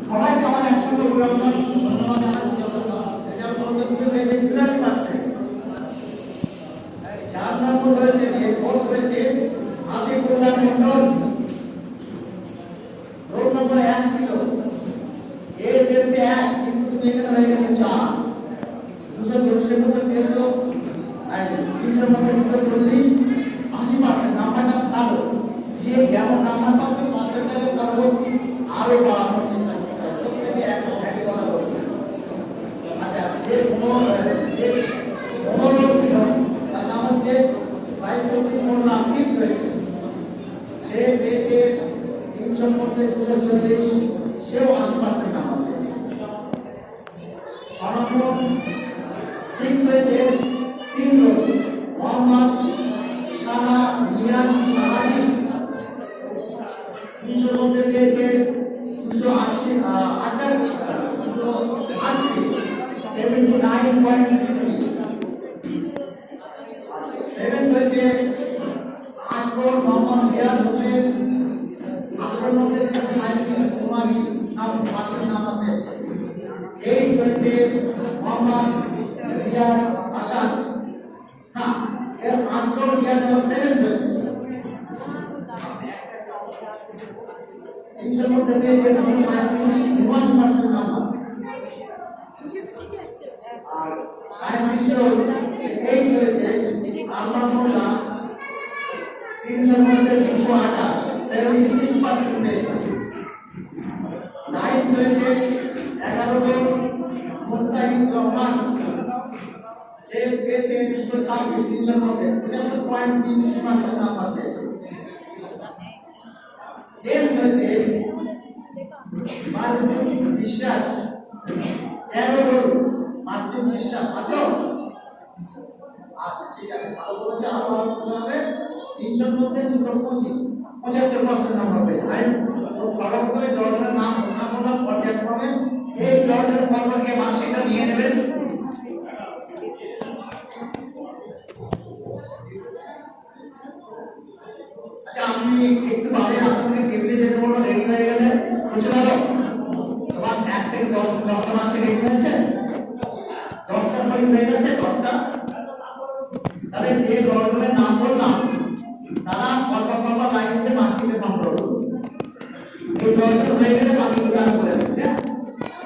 সবাইকে আমার একসঙ্গে অভিনন্দন ধন্যবাদ জানাচ্ছি। চার নম্বর হয়েছে ভোট হয়েছে আতিকুল্লাহ মন্ডল, রোল নম্বর 1 ছিল। এর টেস্টে 1 কিন্তু তুমি এখানে হয়ে গেছে 4। 240 মধ্যে পেয়েছো 300 মধ্যে 240, 80% নাম্বারটা ভালো। যে যেমন নাম্বার পাচ্ছে পার্সেন্টেজে পরবর্তী আরো বাড়ানোর চেষ্টা করতে হবে। প্রত্যেকে একই কথা বলছে। আচ্ছা, যে মনোরোগ ছিল তার নাম হচ্ছে রায়চৌধুরী মোল্লা, ফিফথ হয়েছে। সে পেয়েছে 300 মধ্যে 240, সেও 80% নাম্বার পেয়েছে। 6 নম্বর 6 হয়েছে 3 লোক, মোহাম্মদ শাহা মিয়ান শাহাদি, 300 মধ্যে পেয়েছে 280, 79.33। 7 হয়েছে আকবর মোহাম্মদ রিয়াজ হোসেন, 800 মধ্যে 79.79 নাম্বার পেয়েছে। 8 হয়েছে মোহাম্মদ রিয়াজ আসাদ, না এর 800 রিয়াজ 7 হয়েছে। 300 মধ্যে পেয়েছে 79% নাম্বার। আর 8 হয়েছে আলমান মোল্লা, 300 মধ্যে 228, 76% পেয়েছে। 9 হয়েছে 11 মুস্তাহিদ রহমান, সে পেয়েছে 226, 300 মধ্যে 75.33% নাম্বার পেয়েছে। 10 হয়েছে মাধ্যমিক বিশ্বাস, 13 মাধ্যমিক বিশ্বাস। আচ্ছা ঠিক আছে, ভালো বলেছে, আরো ভালো শুনতে হবে। 300 মধ্যে 225, 75% নাম্বার পেয়েছে। আমি সর্বপ্রথমে জর্জনের নাম ঘোষণা করলাম পর্যায়ক্রমে। এই জর্জনের ফরওয়ার্ডকে মার্কশিটটা নিয়ে নেবেন। আচ্ছা, আমি একটু বাদে আপনাদের টেবিলে যেতে বলবো, রেডি হয়ে গেলে খুশি হলো। তোমার 1 থেকে 10টা মার্কশিট রেডি হয়েছে, 10টা সই হয়ে গেছে, 10টা। তাহলে যে জর্জনের নাম বললাম তারা পরপর লাইনে মার্কশিটে সংগ্রহ করবে। এই জর্জন হয়ে গেলে বাকিগুলো আমি বলে দিচ্ছি।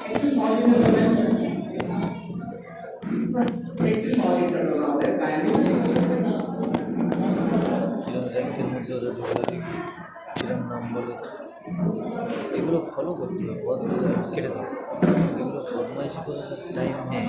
একটু সহযোগিতা করবেন, একটু সহযোগিতা করবেন আমাদের কাইন্ডলি। এগুলো ফলো করতে হবে, কেটে দেবো।